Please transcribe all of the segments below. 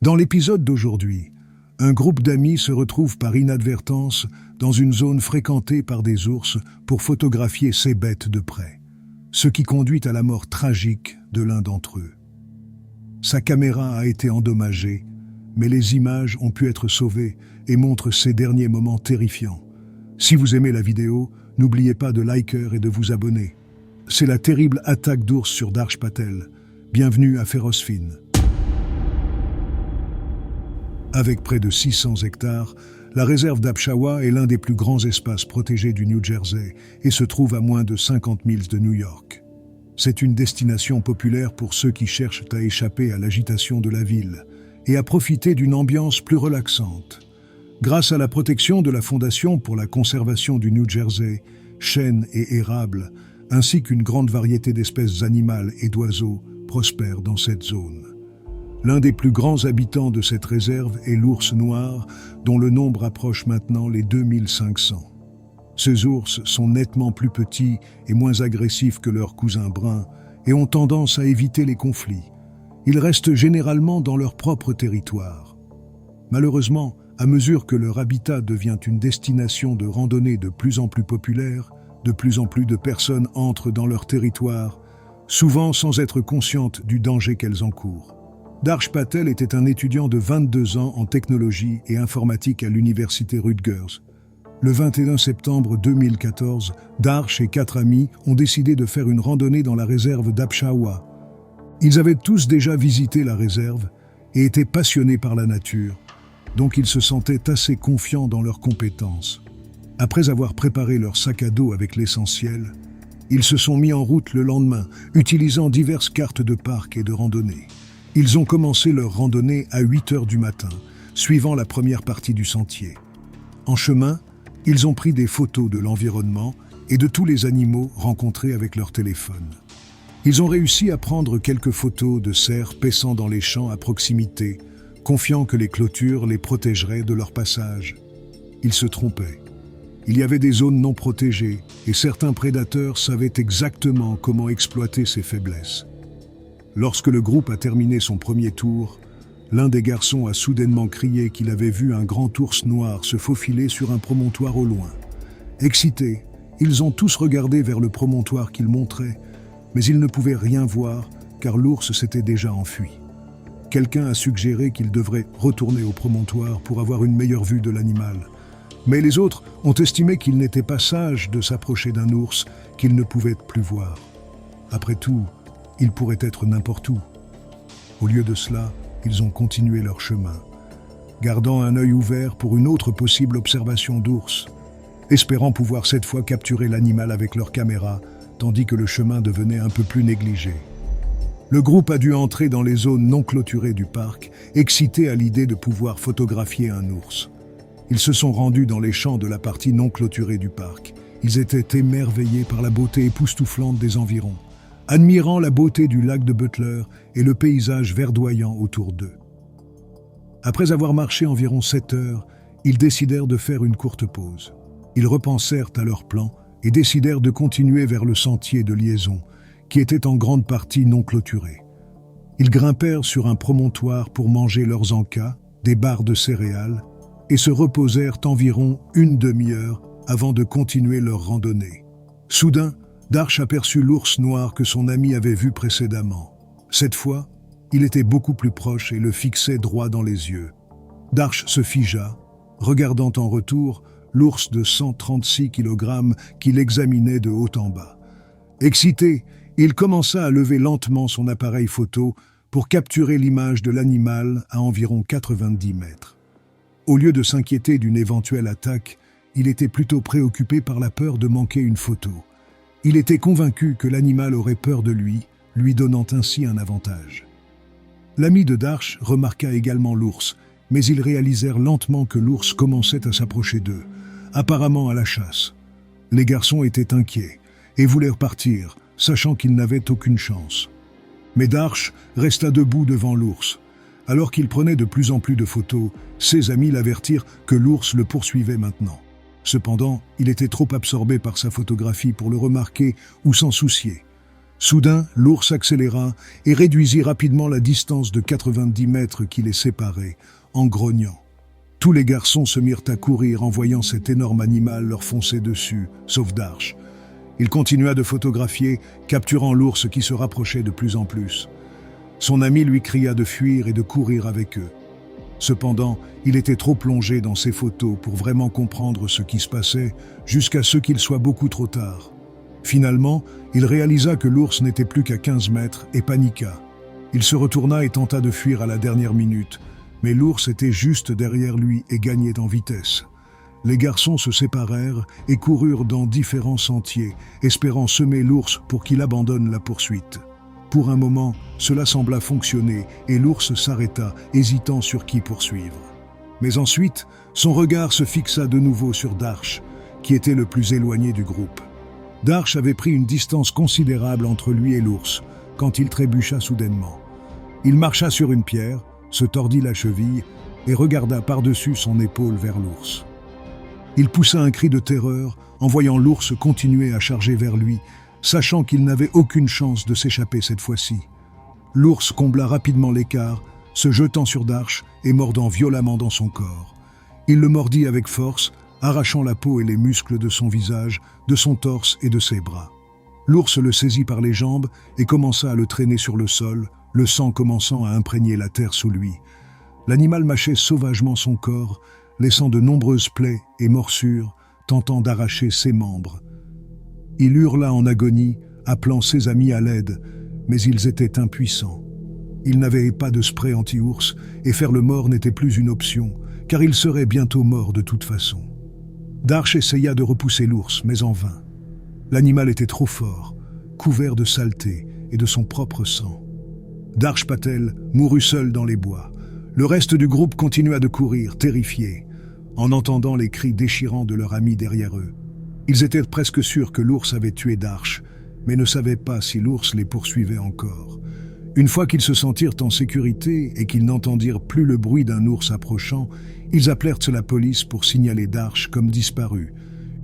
Dans l'épisode d'aujourd'hui, un groupe d'amis se retrouve par inadvertance dans une zone fréquentée par des ours pour photographier ces bêtes de près, ce qui conduit à la mort tragique de l'un d'entre eux. Sa caméra a été endommagée, mais les images ont pu être sauvées et montrent ces derniers moments terrifiants. Si vous aimez la vidéo, n'oubliez pas de liker et de vous abonner. C'est la terrible attaque d'ours sur Darsh Patel. Bienvenue à Ferocefin. Avec près de 600 hectares, la réserve d'Apshawa est l'un des plus grands espaces protégés du New Jersey et se trouve à moins de 50 milles de New York. C'est une destination populaire pour ceux qui cherchent à échapper à l'agitation de la ville et à profiter d'une ambiance plus relaxante. Grâce à la protection de la Fondation pour la conservation du New Jersey, chênes et érables, ainsi qu'une grande variété d'espèces animales et d'oiseaux prospèrent dans cette zone. L'un des plus grands habitants de cette réserve est l'ours noir, dont le nombre approche maintenant les 2500. Ces ours sont nettement plus petits et moins agressifs que leurs cousins bruns et ont tendance à éviter les conflits. Ils restent généralement dans leur propre territoire. Malheureusement, à mesure que leur habitat devient une destination de randonnée de plus en plus populaire, de plus en plus de personnes entrent dans leur territoire, souvent sans être conscientes du danger qu'elles encourent. Darsh Patel était un étudiant de 22 ans en technologie et informatique à l'université Rutgers. Le 21 septembre 2014, Darsh et 4 amis ont décidé de faire une randonnée dans la réserve d'Apshawa. Ils avaient tous déjà visité la réserve et étaient passionnés par la nature, donc ils se sentaient assez confiants dans leurs compétences. Après avoir préparé leur sac à dos avec l'essentiel, ils se sont mis en route le lendemain, utilisant diverses cartes de parc et de randonnée. Ils ont commencé leur randonnée à 8 heures du matin, suivant la première partie du sentier. En chemin, ils ont pris des photos de l'environnement et de tous les animaux rencontrés avec leur téléphone. Ils ont réussi à prendre quelques photos de cerfs paissant dans les champs à proximité, confiant que les clôtures les protégeraient de leur passage. Ils se trompaient. Il y avait des zones non protégées et certains prédateurs savaient exactement comment exploiter ces faiblesses. Lorsque le groupe a terminé son premier tour, l'un des garçons a soudainement crié qu'il avait vu un grand ours noir se faufiler sur un promontoire au loin. Excités, ils ont tous regardé vers le promontoire qu'il montrait, mais ils ne pouvaient rien voir car l'ours s'était déjà enfui. Quelqu'un a suggéré qu'ils devraient retourner au promontoire pour avoir une meilleure vue de l'animal. Mais les autres ont estimé qu'il n'était pas sage de s'approcher d'un ours qu'ils ne pouvaient plus voir. Après tout, il pourrait être n'importe où. Au lieu de cela, ils ont continué leur chemin, gardant un œil ouvert pour une autre possible observation d'ours, espérant pouvoir cette fois capturer l'animal avec leur caméra, tandis que le chemin devenait un peu plus négligé. Le groupe a dû entrer dans les zones non clôturées du parc, excité à l'idée de pouvoir photographier un ours. Ils se sont rendus dans les champs de la partie non clôturée du parc. Ils étaient émerveillés par la beauté époustouflante des environs, admirant la beauté du lac de Butler et le paysage verdoyant autour d'eux. Après avoir marché environ 7 heures, ils décidèrent de faire une courte pause. Ils repensèrent à leur plan et décidèrent de continuer vers le sentier de liaison, qui était en grande partie non clôturé. Ils grimpèrent sur un promontoire pour manger leurs encas, des barres de céréales, et se reposèrent environ une demi-heure avant de continuer leur randonnée. Soudain, Darsh aperçut l'ours noir que son ami avait vu précédemment. Cette fois, il était beaucoup plus proche et le fixait droit dans les yeux. Darsh se figea, regardant en retour l'ours de 136 kg qu'il examinait de haut en bas. Excité, il commença à lever lentement son appareil photo pour capturer l'image de l'animal à environ 90 mètres. Au lieu de s'inquiéter d'une éventuelle attaque, il était plutôt préoccupé par la peur de manquer une photo. Il était convaincu que l'animal aurait peur de lui donnant ainsi un avantage. L'ami de Darsh remarqua également l'ours, mais ils réalisèrent lentement que l'ours commençait à s'approcher d'eux, apparemment à la chasse. Les garçons étaient inquiets et voulèrent partir, sachant qu'ils n'avaient aucune chance. Mais Darsh resta debout devant l'ours. Alors qu'il prenait de plus en plus de photos, ses amis l'avertirent que l'ours le poursuivait maintenant. Cependant, il était trop absorbé par sa photographie pour le remarquer ou s'en soucier. Soudain, l'ours accéléra et réduisit rapidement la distance de 90 mètres qui les séparait, en grognant. Tous les garçons se mirent à courir en voyant cet énorme animal leur foncer dessus, sauf Darsh. Il continua de photographier, capturant l'ours qui se rapprochait de plus en plus. Son ami lui cria de fuir et de courir avec eux. Cependant, il était trop plongé dans ses photos pour vraiment comprendre ce qui se passait, jusqu'à ce qu'il soit beaucoup trop tard. Finalement, il réalisa que l'ours n'était plus qu'à 15 mètres et paniqua. Il se retourna et tenta de fuir à la dernière minute, mais l'ours était juste derrière lui et gagnait en vitesse. Les garçons se séparèrent et coururent dans différents sentiers, espérant semer l'ours pour qu'il abandonne la poursuite. Pour un moment, cela sembla fonctionner et l'ours s'arrêta, hésitant sur qui poursuivre. Mais ensuite, son regard se fixa de nouveau sur Darsh, qui était le plus éloigné du groupe. Darsh avait pris une distance considérable entre lui et l'ours, quand il trébucha soudainement. Il marcha sur une pierre, se tordit la cheville et regarda par-dessus son épaule vers l'ours. Il poussa un cri de terreur en voyant l'ours continuer à charger vers lui, sachant qu'il n'avait aucune chance de s'échapper cette fois-ci. L'ours combla rapidement l'écart, se jetant sur Darsh et mordant violemment dans son corps. Il le mordit avec force, arrachant la peau et les muscles de son visage, de son torse et de ses bras. L'ours le saisit par les jambes et commença à le traîner sur le sol, le sang commençant à imprégner la terre sous lui. L'animal mâchait sauvagement son corps, laissant de nombreuses plaies et morsures, tentant d'arracher ses membres. Il hurla en agonie, appelant ses amis à l'aide, mais ils étaient impuissants. Il n'avait pas de spray anti-ours et faire le mort n'était plus une option, car il serait bientôt mort de toute façon. Darsh essaya de repousser l'ours, mais en vain. L'animal était trop fort, couvert de saleté et de son propre sang. Darsh Patel mourut seul dans les bois. Le reste du groupe continua de courir, terrifié, en entendant les cris déchirants de leur ami derrière eux. Ils étaient presque sûrs que l'ours avait tué Darsh, mais ne savaient pas si l'ours les poursuivait encore. Une fois qu'ils se sentirent en sécurité et qu'ils n'entendirent plus le bruit d'un ours approchant, ils appelèrent la police pour signaler Darsh comme disparu.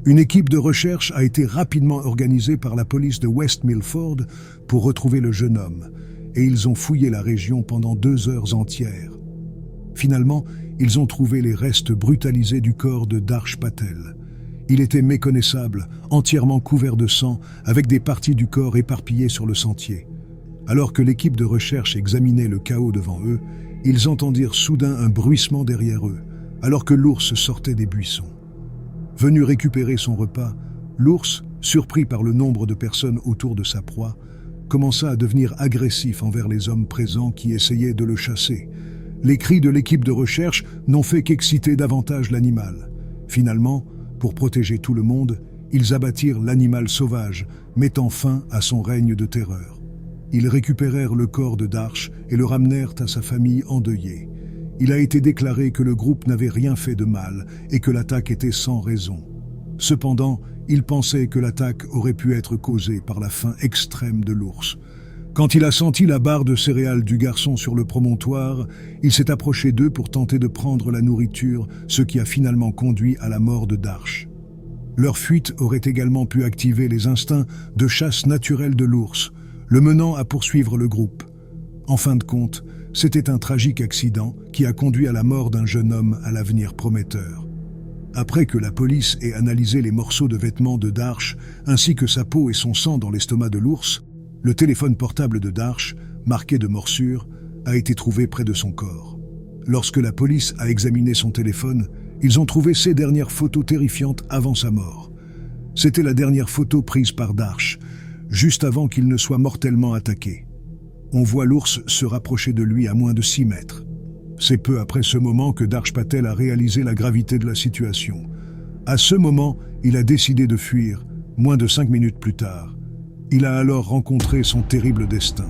Une équipe de recherche a été rapidement organisée par la police de West Milford pour retrouver le jeune homme, et ils ont fouillé la région pendant 2 heures entières. Finalement, ils ont trouvé les restes brutalisés du corps de Darsh Patel. Il était méconnaissable, entièrement couvert de sang, avec des parties du corps éparpillées sur le sentier. Alors que l'équipe de recherche examinait le chaos devant eux, ils entendirent soudain un bruissement derrière eux, alors que l'ours sortait des buissons. Venu récupérer son repas, l'ours, surpris par le nombre de personnes autour de sa proie, commença à devenir agressif envers les hommes présents qui essayaient de le chasser. Les cris de l'équipe de recherche n'ont fait qu'exciter davantage l'animal. Finalement, pour protéger tout le monde, ils abattirent l'animal sauvage, mettant fin à son règne de terreur. Ils récupérèrent le corps de Darsh et le ramenèrent à sa famille endeuillée. Il a été déclaré que le groupe n'avait rien fait de mal et que l'attaque était sans raison. Cependant, ils pensaient que l'attaque aurait pu être causée par la faim extrême de l'ours. Quand il a senti la barre de céréales du garçon sur le promontoire, il s'est approché d'eux pour tenter de prendre la nourriture, ce qui a finalement conduit à la mort de Darsh. Leur fuite aurait également pu activer les instincts de chasse naturelle de l'ours, le menant à poursuivre le groupe. En fin de compte, c'était un tragique accident qui a conduit à la mort d'un jeune homme à l'avenir prometteur. Après que la police ait analysé les morceaux de vêtements de Darsh, ainsi que sa peau et son sang dans l'estomac de l'ours, le téléphone portable de Darsh, marqué de morsures, a été trouvé près de son corps. Lorsque la police a examiné son téléphone, ils ont trouvé ses dernières photos terrifiantes avant sa mort. C'était la dernière photo prise par Darsh, juste avant qu'il ne soit mortellement attaqué. On voit l'ours se rapprocher de lui à moins de 6 mètres. C'est peu après ce moment que Darsh Patel a réalisé la gravité de la situation. À ce moment, il a décidé de fuir, moins de 5 minutes plus tard. Il a alors rencontré son terrible destin.